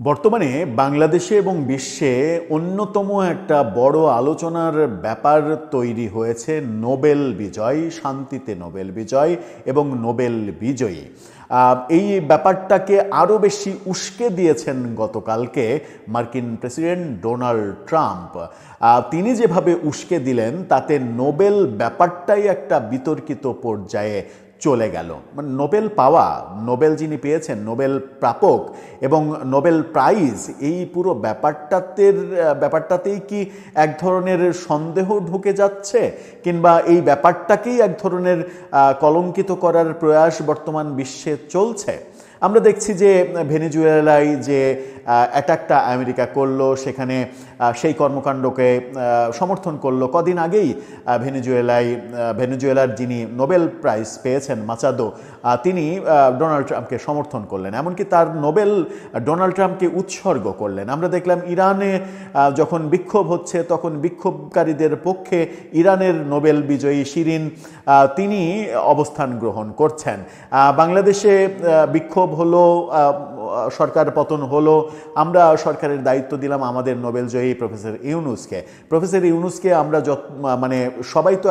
বর্তমানে বাংলাদেশে এবং বিশ্বে অন্যতম একটা বড় আলোচনার ব্যাপার তৈরি হয়েছে নোবেল বিজয়, শান্তিতে নোবেল বিজয় এবং নোবেল বিজয়ী। এই ব্যাপারটাকে আরও বেশি উস্কে দিয়েছেন গতকালকে মার্কিন প্রেসিডেন্ট ডোনাল্ড ট্রাম্প। তিনি যেভাবে উস্কে দিলেন তাতে নোবেল ব্যাপারটাই একটা বিতর্কিত পর্যায়ে চলে গেল। মানে নোবেল পাওয়া, নোবেল যিনি পেয়েছেন, নোবেল প্রাপক এবং নোবেল প্রাইজ, এই পুরো ব্যাপারটাতেই কি এক ধরনের সন্দেহ ঢুকে যাচ্ছে, কিংবা এই ব্যাপারটাকেই এক ধরনের কলঙ্কিত করার প্রয়াস বর্তমান বিশ্বে চলছে? আমরা দেখছি যে ভেনেজুয়েলায় যে অ্যাটাকটা আমেরিকা করলো, সেখানে সেই কর্মকাণ্ডকে সমর্থন করলো। কদিন আগেই ভেনেজুয়েলার যিনি নোবেল প্রাইজ পেয়েছেন মাচাদো, তিনি ডোনাল্ড ট্রাম্পকে সমর্থন করলেন, এমনকি তার নোবেল ডোনাল্ড ট্রাম্পকে উৎসর্গ করলেন। আমরা দেখলাম ইরানে যখন বিক্ষোভ হচ্ছে তখন বিক্ষোভকারীদের পক্ষে ইরানের নোবেল বিজয়ী শিরিন তিনি অবস্থান গ্রহণ করছেন। বাংলাদেশে বিক্ষোভ হলো, সরকার পতন হলো, আমরা সরকারের দায়িত্ব দিলাম আমাদের নোবেলজয়ী প্রফেসর ইউনূসকে আমরা সবাই তো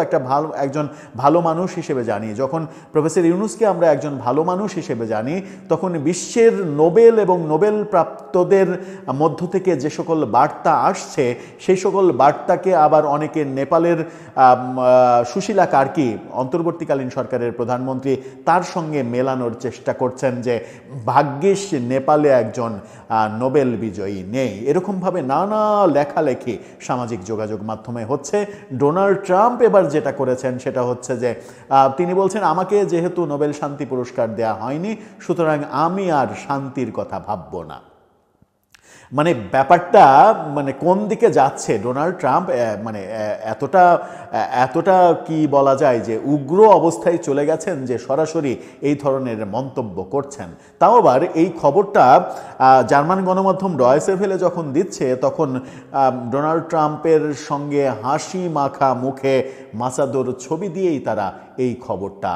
একজন ভালো মানুষ হিসেবে জানি। যখন প্রফেসর ইউনূসকে আমরা একজন ভালো মানুষ হিসেবে জানি, তখন বিশ্বের নোবেল এবং নোবেল প্রাপ্তদের মধ্য থেকে যে সকল বার্তা আসছে, সেই সকল বার্তাকে আবার অনেকে নেপালের সুশীলা কার্কি, অন্তর্বর্তীকালীন সরকারের প্রধানমন্ত্রী, তার সঙ্গে মেলানোর চেষ্টা করছেন যে ভাগ্যিস নেপালে একজন নোবেল বিজয়ী নেই। এরকমভাবে নানা লেখালেখি সামাজিক যোগাযোগ মাধ্যমে হচ্ছে। ডোনাল্ড ট্রাম্প এবার যেটা করেছেন সেটা হচ্ছে যে তিনি বলছেন, আমাকে যেহেতু নোবেল শান্তি পুরস্কার দেয়া হয়নি, সুতরাং আমি আর শান্তির কথা ভাববো না। মানে ব্যাপারটা কোন দিকে যাচ্ছে? ডোনাল্ড ট্রাম্প এতটা কি বলা যায় যে উগ্র অবস্থায় চলে গেছেন যে সরাসরি এই ধরনের মন্তব্য করছেন। তাও আবার এই খবরটা জার্মান গণমাধ্যম ডয়েচে ভেলে যখন দিচ্ছে, তখন ডোনাল্ড ট্রাম্পের সঙ্গে হাসি মাখা মুখে মাচাদোর ছবি দিয়েই তারা এই খবরটা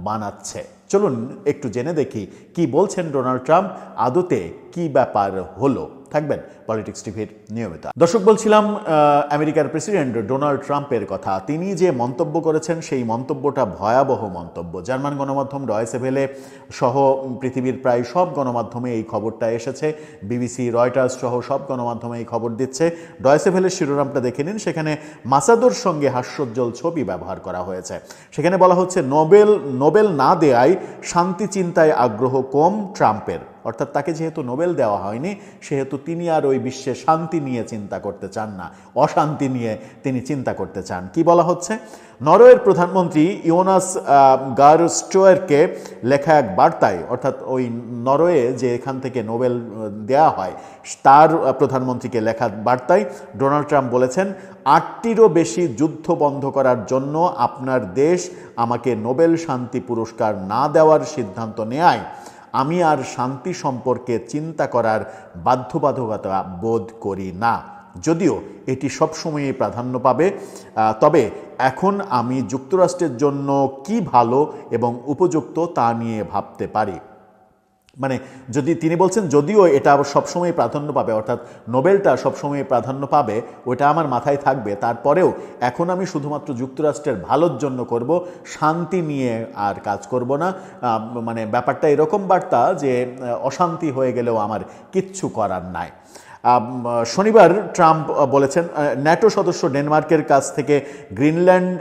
বানাচ্ছে। চলুন একটু জেনে দেখি কি বলছেন ডোনাল্ড ট্রাম্প, আদতে কি ব্যাপার হলো। থাকবেন পলিটিক্স টিভির নিয়মিত দর্শক। বলছিলাম আমেরিকার প্রেসিডেন্ট ডোনাল্ড ট্রাম্পের কথা। তিনি যে মন্তব্য করেছেন সেই মন্তব্যটা ভয়াবহ মন্তব্য। জার্মান গণমাধ্যম ডয়েচে ভেলে সহ পৃথিবীর প্রায় সব গণমাধ্যমে এই খবরটা এসেছে। বিবিসি, রয়টার্স সহ সব গণমাধ্যমে এই খবর দিচ্ছে। ডয়েচে ভেলের শিরোনামটা দেখে নিন। সেখানে মাচাদোর সঙ্গে হাস্যোজ্জ্বল ছবি ব্যবহার করা হয়েছে। সেখানে বলা হচ্ছে, নোবেল না দেয়ায় শান্তি চিন্তায় আগ্রহ কম ট্রাম্পের। অর্থাৎ তাকে যেহেতু নোবেল দেওয়া হয়নি, সেহেতু তিনি আর ওই বিশ্বে শান্তি নিয়ে চিন্তা করতে চান না, অশান্তি নিয়ে তিনি চিন্তা করতে চান। কি বলা হচ্ছে? নরওয়ের প্রধানমন্ত্রী ইয়োনাস গার স্টোয়ারকে লেখা এক বার্তায়, অর্থাৎ ওই নরওয়ে যে এখান থেকে নোবেল দেয়া হয়, তার প্রধানমন্ত্রীকে লেখা বার্তায় ডোনাল্ড ট্রাম্প বলেছেন, 8টিরও বেশি যুদ্ধ বন্ধ করার জন্য আপনার দেশ আমাকে নোবেল শান্তি পুরস্কার না দেওয়ার সিদ্ধান্ত নেয় আমি আর শান্তি সম্পর্কে চিন্তা করার বাধ্যবাধকতা বোধ করি না। যদিও এটি সবসময়ই প্রাধান্য পাবে, তবে এখন আমি যুক্তরাষ্ট্রের জন্য কি ভালো এবং উপযুক্ত তা নিয়ে ভাবতে পারি। যদি তিনি বলছেন যদিও এটা সবসময় প্রাধান্য পাবে, অর্থাৎ নোবেলটা সবসময় প্রাধান্য পাবে, ওটা আমার মাথায় থাকবে, তারপরেও এখন আমি শুধুমাত্র যুক্তরাষ্ট্রের ভালোর জন্য করব, শান্তি নিয়ে আর কাজ করব না। ব্যাপারটা এরকম বার্তা যে অশান্তি হয়ে গেলেও আমার কিচ্ছু করার নাই। শনিবার ট্রাম্প বলেছেন, ন্যাটো সদস্য ডেনমার্কের কাছ থেকে গ্রিনল্যান্ড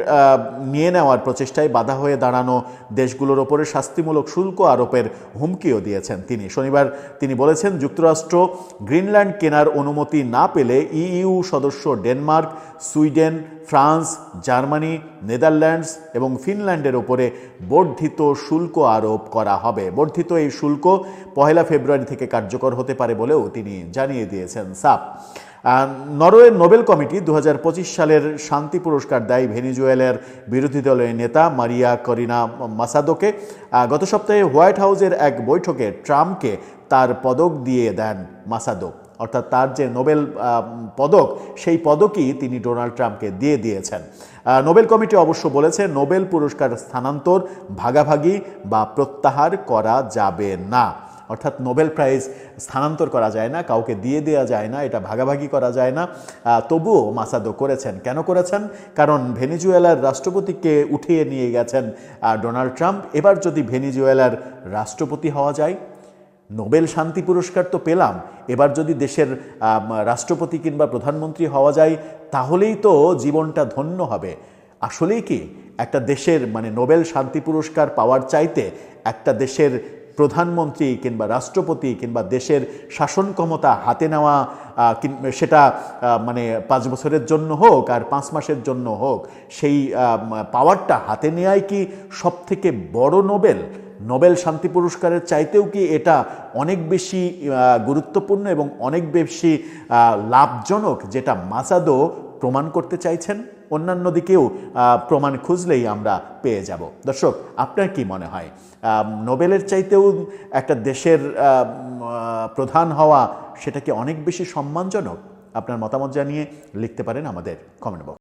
নিয়ে নেওয়ার প্রচেষ্টায় বাধা হয়ে দাঁড়ানো দেশগুলোর ওপরে শাস্তিমূলক শুল্ক আরোপের হুমকিও দিয়েছেন তিনি। শনিবার তিনি বলেছেন, যুক্তরাষ্ট্র গ্রিনল্যান্ড কেনার অনুমতি না পেলে ইইউ সদস্য Denmark, Sweden, France, Germany, Netherlands এবং ফিনল্যান্ডের ওপরে বর্ধিত শুল্ক আরোপ করা হবে। বর্ধিত এই শুল্ক 1 ফেব্রুয়ারি থেকে কার্যকর হতে পারে বলেও তিনি জানিয়ে দিয়েছেন সাফ। নরওয়ের নোবেল কমিটি 2025 সালের শান্তি পুরস্কার দেয় ভেনেজুয়েলার বিরোধী দলের নেতা মারিয়া করিনা মাচাদোকে। গত সপ্তাহে হোয়াইট হাউসের এক বৈঠকে ট্রাম্পকে তার পদক দিয়ে দেন মাচাদো। অর্থাৎ তার যে নোবেল পদক, সেই পদকই তিনি ডোনাল্ড ট্রাম্পকে দিয়ে দিয়েছেন। নোবেল কমিটি অবশ্য বলেছে, নোবেল পুরস্কার স্থানান্তর, ভাগাভাগি বা প্রত্যাহার করা যাবে না। অর্থাৎ নোবেল প্রাইজ স্থানান্তর করা যায় না, কাউকে দিয়ে দেওয়া যায় না, এটা ভাগাভাগি করা যায় না, তবুও মাসাদো করেছেন। কেন করেছেন? কারণ ভেনেজুয়েলার রাষ্ট্রপতিকে উঠিয়ে নিয়ে গেছেন ডোনাল্ড ট্রাম্প। এবার যদি ভেনেজুয়েলার রাষ্ট্রপতি হওয়া যায়, নোবেল শান্তি পুরস্কার তো পেলাম, এবার যদি দেশের রাষ্ট্রপতি কিংবা প্রধানমন্ত্রী হওয়া যায়, তাহলেই তো জীবনটা ধন্য হবে। আসলেই কি একটা দেশের মানে নোবেল শান্তি পুরস্কার পাওয়ার চাইতে একটা দেশের প্রধানমন্ত্রী কিংবা রাষ্ট্রপতি কিংবা দেশের শাসন ক্ষমতা হাতে নেওয়া, সেটা মানে 5 বছরের জন্য হোক আর 5 মাসের জন্য হোক, সেই পাওয়ারটা হাতে নেওয়াই কি সবথেকে বড় নোবেল? নোবেল শান্তি পুরস্কারের চাইতেও কি এটা অনেক বেশি গুরুত্বপূর্ণ এবং অনেক বেশি লাভজনক, যেটা মাসাদো প্রমাণ করতে চাইছেন? অন্যান্য দিকেও প্রমাণ খুঁজলেই আমরা পেয়ে যাব। দর্শক, আপনার কি মনে হয় নোবেলের চাইতেও একটা দেশের প্রধান হওয়া সেটা কি অনেক বেশি সম্মানজনক? আপনার মতামত জানিয়ে লিখতে পারেন আমাদের কমেন্ট বক্সে।